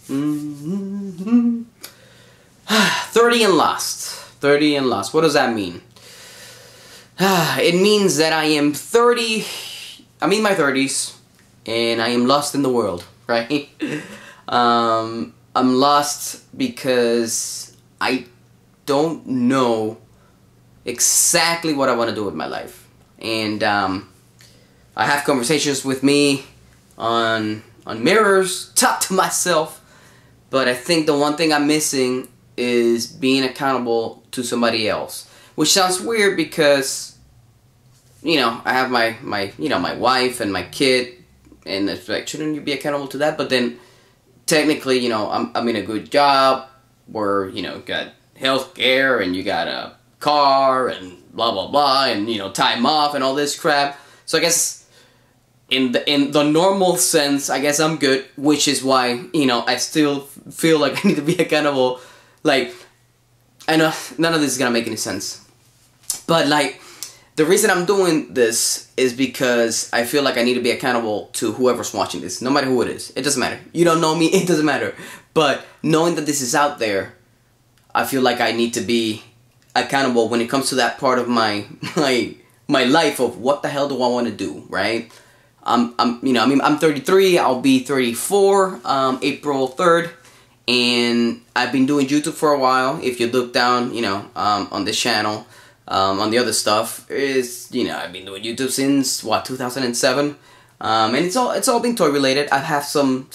30 and lost. 30 and lost. What does that mean? It means that I am 30. I'm in my 30s, and I am lost in the world, right? I'm lost because I don't know exactly what I want to do with my life, and I have conversations with me on mirrors, talk to myself, but I think the one thing I'm missing is being accountable to somebody else, which sounds weird because, you know, I have my wife and my kid, and it's like, shouldn't you be accountable to that? But then technically, you know, I'm in a good job where, you know, got health care and you got a car and blah blah blah, and, you know, time off and all this crap. So I guess in the normal sense, I guess I'm good, which is why, you know, I still feel like I need to be accountable. Like, I know none of this is gonna make any sense, but like, the reason I'm doing this is because I feel like I need to be accountable to whoever's watching this, no matter who it is. It doesn't matter. You don't know me, it doesn't matter. But knowing that this is out there, I feel like I need to be accountable when it comes to that part of my life of what the hell do I want to do, right? I'm 33. I'll be 34 April 3rd, and I've been doing YouTube for a while. If you look down, you know, on this channel, on the other stuff, is, you know, I've been doing YouTube since what, 2007, and it's all been toy related. I have some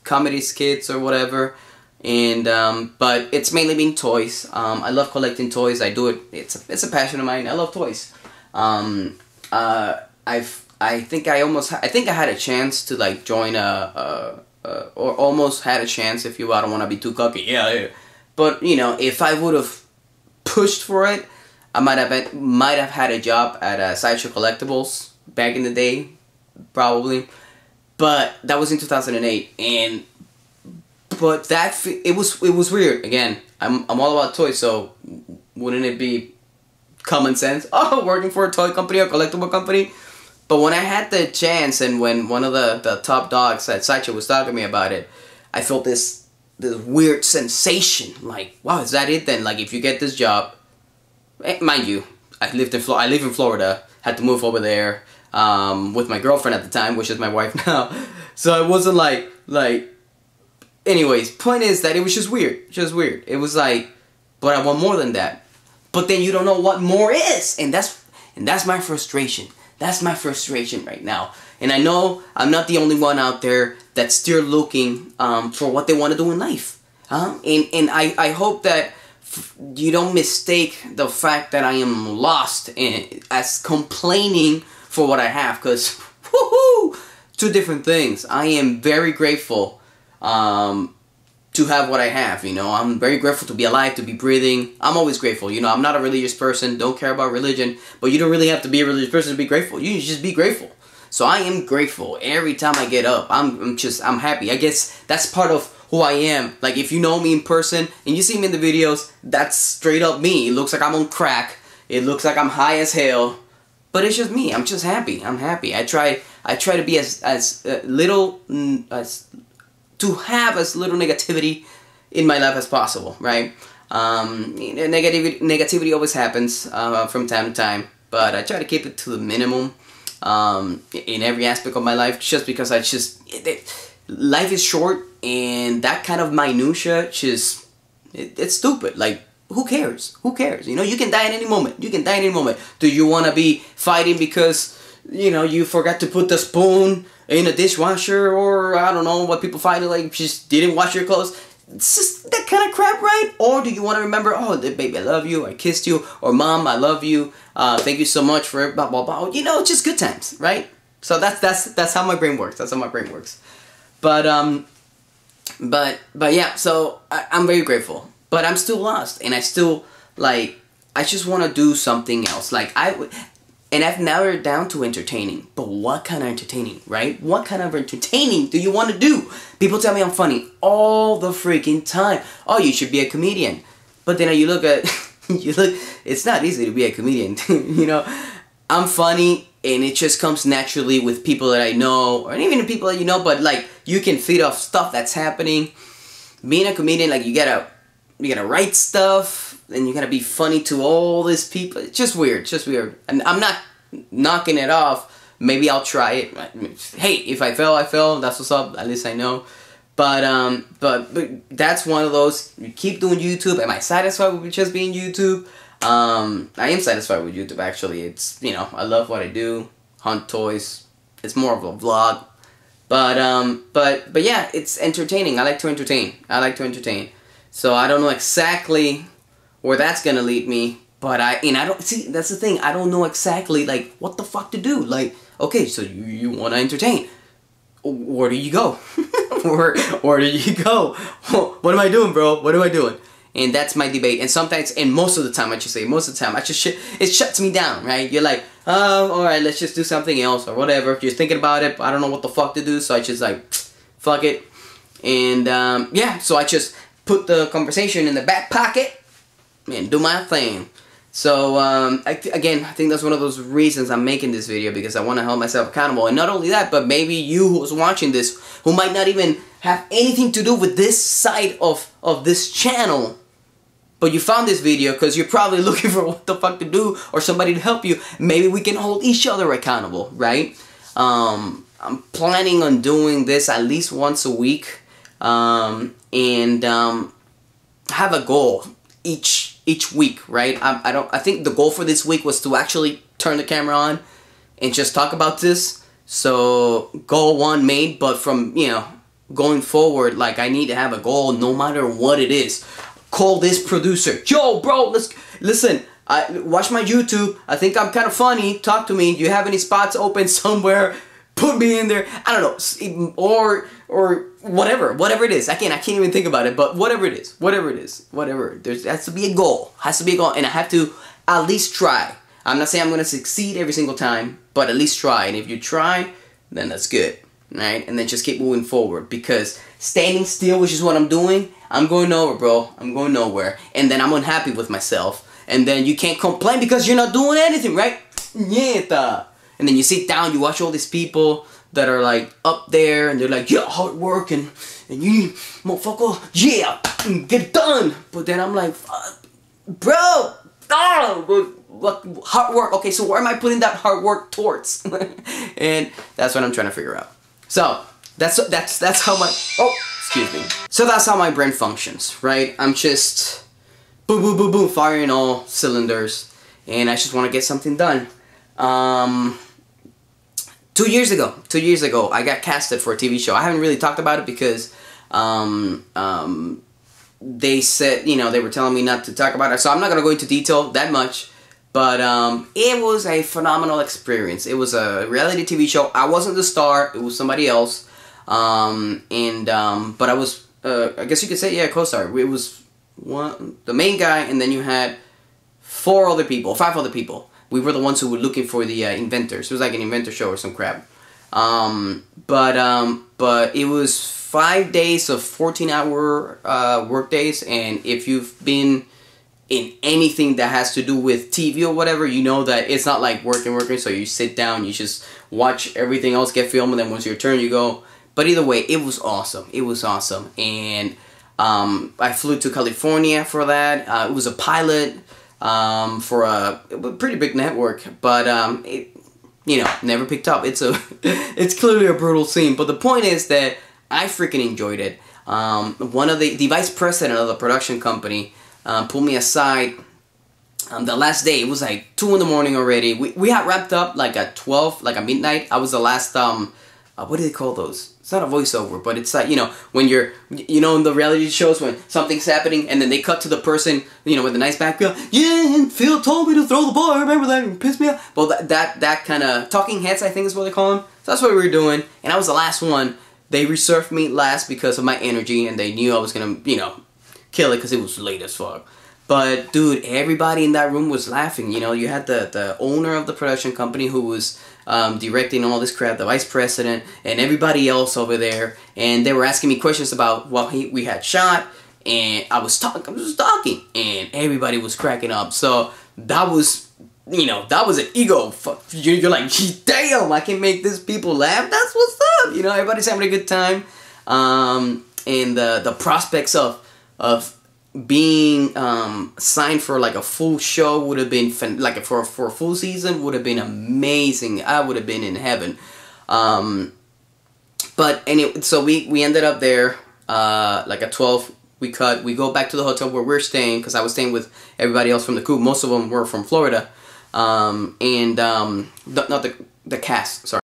comedy skits or whatever, and but it's mainly been toys. I love collecting toys. I do it. It's a passion of mine. I love toys. I think I had a chance to like join or almost had a chance, if you, I don't want to be too cocky, yeah. But, you know, if I would have pushed for it, I might have had a job at Sideshow Collectibles back in the day, probably. But that was in 2008, but it was weird. Again, I'm all about toys, so wouldn't it be common sense? Oh, working for a toy company or collectible company. But when I had the chance, and when one of the top dogs at Sideshow was talking to me about it, I felt this weird sensation. Like, wow, is that it then? Like, if you get this job, mind you, I live in Florida, had to move over there with my girlfriend at the time, which is my wife now. So it wasn't like. Anyways, point is that it was just weird. It was like, but I want more than that. But then you don't know what more is, and that's my frustration. That's my frustration right now. And I know I'm not the only one out there that's still looking for what they want to do in life. And I hope that you don't mistake the fact that I am lost as complaining for what I have. Because, woohoo! Two different things. I am very grateful to have what I have, you know. I'm very grateful to be alive, to be breathing. I'm always grateful, you know. I'm not a religious person, don't care about religion, but you don't really have to be a religious person to be grateful. You just be grateful. So I am grateful every time I get up. I'm happy. I guess that's part of who I am. Like, if you know me in person and you see me in the videos, that's straight up me. It looks like I'm on crack. It looks like I'm high as hell, but it's just me. I'm just happy. I'm happy. I try to be as little to have as little negativity in my life as possible, right? Negativity always happens from time to time, but I try to keep it to the minimum in every aspect of my life, just because life is short, and that kind of minutia it's stupid. Like, who cares? Who cares? You know, you can die at any moment. Do you want to be fighting because, you know, you forgot to put the spoon in a dishwasher, or I don't know what people find, like, just didn't wash your clothes? It's just that kind of crap, right? Or do you want to remember, oh, baby, I love you, I kissed you, or mom, I love you, thank you so much for it, blah blah blah. You know, just good times, right? So that's how my brain works. But yeah, so I'm very grateful, but I'm still lost, and I still, like, I just want to do something else. Like, and I've narrowed it down to entertaining. But what kind of entertaining, right? What kind of entertaining do you want to do? People tell me I'm funny all the freaking time. Oh, you should be a comedian. But then you look, it's not easy to be a comedian. You know, I'm funny and it just comes naturally with people that I know, or even people that you know, but like you can feed off stuff that's happening. Being a comedian, like you gotta write stuff, and you gotta be funny to all these people. It's just weird, and I'm not knocking it off. Maybe I'll try it. Hey, if I fail, I fail. That's what's up. At least I know. But that's one of those. You keep doing YouTube. Am I satisfied with just being YouTube? I am satisfied with YouTube, actually. It's, you know, I love what I do. Hunt toys. It's more of a vlog. But yeah, it's entertaining. I like to entertain. So I don't know exactly where that's gonna lead me. But I don't see, that's the thing. I don't know exactly, like, what the fuck to do. Like, okay, so you want to entertain. Where do you go? where do you go? What am I doing, bro? What am I doing? And that's my debate. And sometimes, and most of the time, it shuts me down, right? You're like, oh, alright, let's just do something else or whatever. If you're thinking about it, I don't know what the fuck to do, so I just like, fuck it. And yeah, so I just put the conversation in the back pocket and do my thing. So, again, I think that's one of those reasons I'm making this video, because I want to hold myself accountable. And not only that, but maybe you who's watching this, who might not even have anything to do with this side of this channel, but you found this video because you're probably looking for what the fuck to do or somebody to help you. Maybe we can hold each other accountable, right? I'm planning on doing this at least once a week, and have a goal each week, right? I think the goal for this week was to actually turn the camera on and just talk about this. So goal 1 made, but from, you know, going forward, like, I need to have a goal no matter what it is. Call this producer, yo, bro, listen. Watch my YouTube. I think I'm kind of funny. Talk to me. Do you have any spots open somewhere? Put me in there. I don't know, or whatever it is. I can't even think about it. But whatever it is. There has to be a goal. And I have to at least try. I'm not saying I'm gonna succeed every single time, but at least try. And if you try, then that's good, right? And then just keep moving forward, because standing still, which is what I'm doing, I'm going nowhere, bro. I'm going nowhere. And then I'm unhappy with myself. And then you can't complain because you're not doing anything, right? Nieta. And then you sit down, you watch all these people that are like up there, and they're like, yeah, hard work, and you, motherfucker, yeah, get it done. But then I'm like, bro, what hard work? Okay, so where am I putting that hard work towards? And that's what I'm trying to figure out. So that's how my excuse me. So that's how my brain functions, right? I'm just boom, boom, boom, boom, firing all cylinders, and I just want to get something done. 2 years ago, I got casted for a TV show. I haven't really talked about it because they said, you know, they were telling me not to talk about it, so I'm not gonna go into detail that much. But it was a phenomenal experience. It was a reality TV show. I wasn't the star; it was somebody else. But I was, I guess you could say, yeah, co-star. It was the main guy, and then you had 5 other people. We were the ones who were looking for the inventors. It was like an inventor show or some crap. But it was 5 days of 14-hour work days, and if you've been in anything that has to do with TV or whatever, you know that it's not like working, so you sit down, you just watch everything else get filmed, and then once your turn, you go. But either way, it was awesome. And I flew to California for that. It was a pilot for a pretty big network, but it, you know, never picked up. It's clearly a brutal scene, but the point is that I freaking enjoyed it. One of the vice president of the production company pulled me aside the last day. It was like 2 in the morning already. We had wrapped up like at 12, like at midnight. I was the last, what do they call those? It's not a voiceover, but it's like, you know, when you're, you know, in the reality shows when something's happening and then they cut to the person, you know, with a nice background. Yeah, Phil told me to throw the ball. Remember that? It pissed me off. Well, that kind of talking heads, I think is what they call them. So that's what we were doing. And I was the last one. They reserved me last because of my energy, and they knew I was going to, you know, kill it because it was late as fuck. But, dude, everybody in that room was laughing. You know, you had the owner of the production company who was directing all this crap, the vice president, and everybody else over there. And they were asking me questions about what we had shot. And I was just talking. And everybody was cracking up. So, that was you know, that was an ego. You're like, damn, I can make these people laugh. That's what's up. You know, everybody's having a good time. And the prospects of being signed for like a full show would have been like for a full season would have been amazing. I would have been in heaven. But anyway, so we ended up there like at 12. We go back to the hotel where we're staying, because I was staying with everybody else from the crew. Most of them were from Florida, not the cast. Sorry,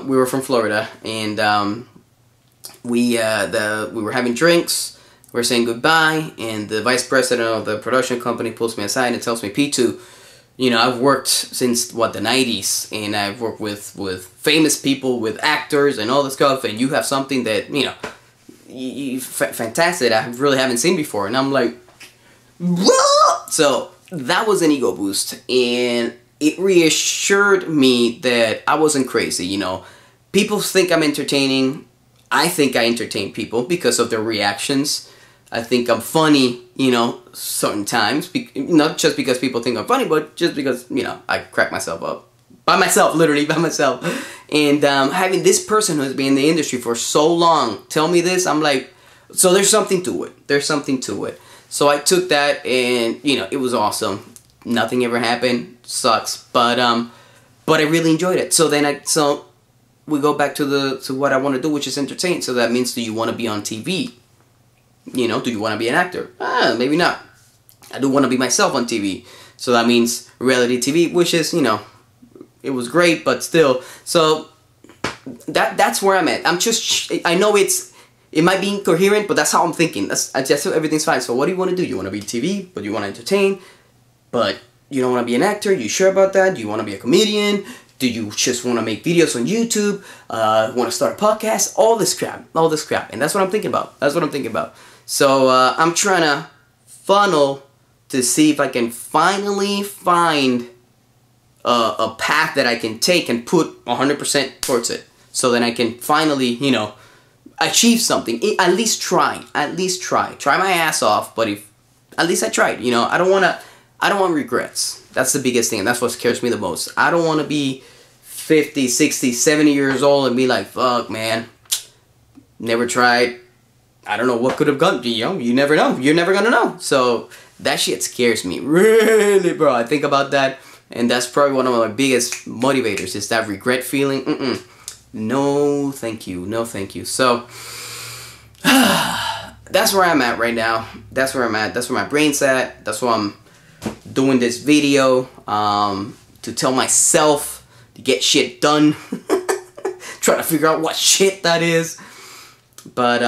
we were from Florida, and we were having drinks. We were saying goodbye, and the vice president of the production company pulls me aside and tells me, P2, you know, I've worked since, the 90s, and I've worked with famous people, with actors and all this stuff, and you have something that, you know, fantastic, I really haven't seen before. And I'm like, what? So that was an ego boost, and it reassured me that I wasn't crazy. You know, people think I'm entertaining. I think I entertain people because of their reactions. I think I'm funny, you know, certain times. Not just because people think I'm funny, but just because, you know, I crack myself up. By myself, literally by myself. And having this person who's been in the industry for so long tell me this, I'm like, so there's something to it. There's something to it. So I took that, and, you know, it was awesome. Nothing ever happened. Sucks. But I really enjoyed it. So then so we go back to what I want to do, which is entertain. So that means, do you want to be on TV? You know, do you want to be an actor? Maybe not. I do want to be myself on TV. So that means reality TV, which is, you know, it was great, but still. So that's where I'm at. I know it might be incoherent, but that's how I'm thinking. That's everything's fine. So what do you want to do? You want to be TV, but you want to entertain, but you don't want to be an actor. You sure about that? Do you want to be a comedian? Do you just want to make videos on YouTube? Want to start a podcast? All this crap. And that's what I'm thinking about. So I'm trying to funnel to see if I can finally find a path that I can take and put 100% towards it. So then I can finally, you know, achieve something. At least try. Try my ass off, but at least I tried. You know, I don't want regrets. That's the biggest thing, and that's what scares me the most. I don't want to be 50, 60, 70 years old and be like, fuck, man, never tried. I don't know what could have gone. You know, you never know. You're never gonna know. So that shit scares me, really, bro. I think about that, and that's probably one of my biggest motivators, is that regret feeling. No, thank you. No, thank you. So that's where I'm at right now. That's where I'm at. That's where my brain's at. That's why I'm doing this video, to tell myself to get shit done. Trying to figure out what shit that is. But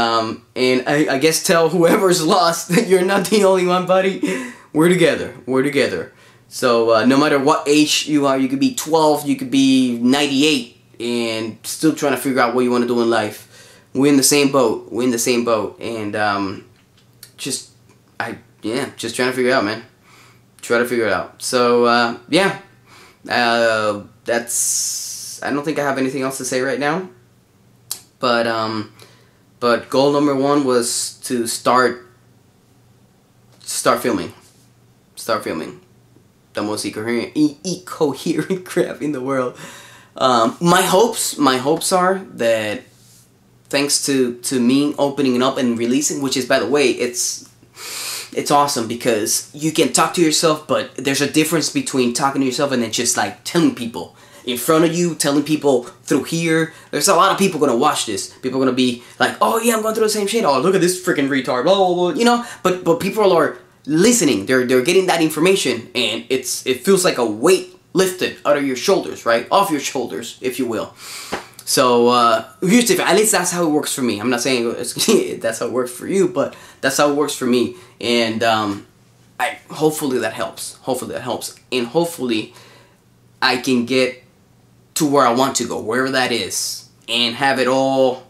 and I guess tell whoever's lost that you're not the only one, buddy. We're together. So no matter what age you are, you could be 12, you could be 98, and still trying to figure out what you want to do in life. We're in the same boat. And just trying to figure it out, man. Try to figure it out. So yeah, that's. I don't think I have anything else to say right now. But goal number 1 was to start filming. The most incoherent crap in the world. My hopes are that, thanks to me opening up and releasing, which is, by the way, it's awesome, because you can talk to yourself, but there's a difference between talking to yourself and then just like telling people in front of you, telling people through here. There's a lot of people gonna watch this. People are gonna be like, oh yeah, I'm going through the same shit. Oh, look at this freaking retard, blah, blah, blah. You know, but people are listening. They're getting that information, and it feels like a weight lifted out of your shoulders, right? Off your shoulders, if you will. So here's the thing. At least that's how it works for me. I'm not saying that's how it works for you, but that's how it works for me. And hopefully that helps. And hopefully I can get to where I want to go, wherever that is, and have it all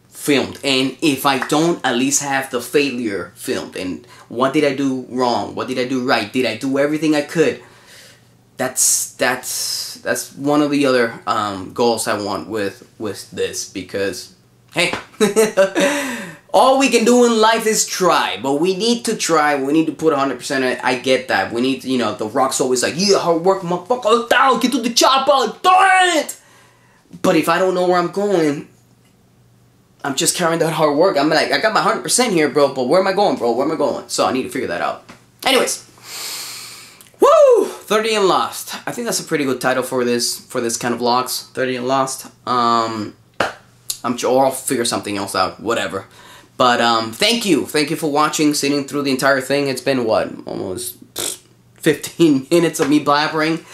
filmed. And if I don't, at least have the failure filmed. And what did I do wrong? What did I do right? Did I do everything I could? That's one of the other goals I want with this, because hey, all we can do in life is try, but we need to try. We need to put 100% in it. I get that. We need to, you know, The Rock's always like, yeah, hard work, motherfucker, down, get to the chopper, do it! But if I don't know where I'm going, I'm just carrying that hard work. I'm like, I got my 100% here, bro, but where am I going, bro? Where am I going? So I need to figure that out. Anyways. Woo! 30 and Lost. I think that's a pretty good title for this kind of vlogs. 30 and Lost. I'm sure I'll figure something else out. Whatever. But thank you for watching, sitting through the entire thing. It's been what, almost 15 minutes of me blabbering.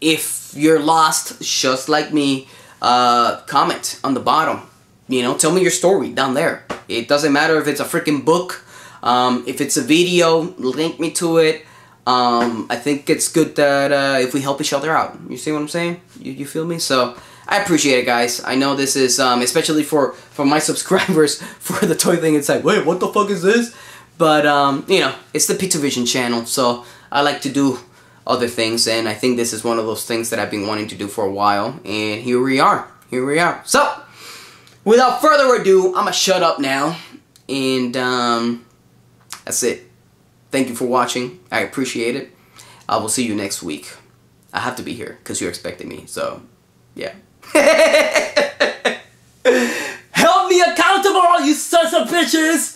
If you're lost just like me, comment on the bottom. You know, tell me your story down there. It doesn't matter if it's a freaking book, if it's a video, link me to it. I think it's good that if we help each other out. You see what I'm saying? You feel me? So I appreciate it, guys. I know this is especially for my subscribers for the toy thing. It's like, wait, what the fuck is this? But you know, it's the Pixelvision channel, so I like to do other things, and I think this is one of those things that I've been wanting to do for a while, and here we are. Here we are. So without further ado, I'm gonna shut up now, and that's it. Thank you for watching. I appreciate it. I will see you next week. I have to be here because you're expecting me. So, yeah. Help me accountable, you sons of bitches!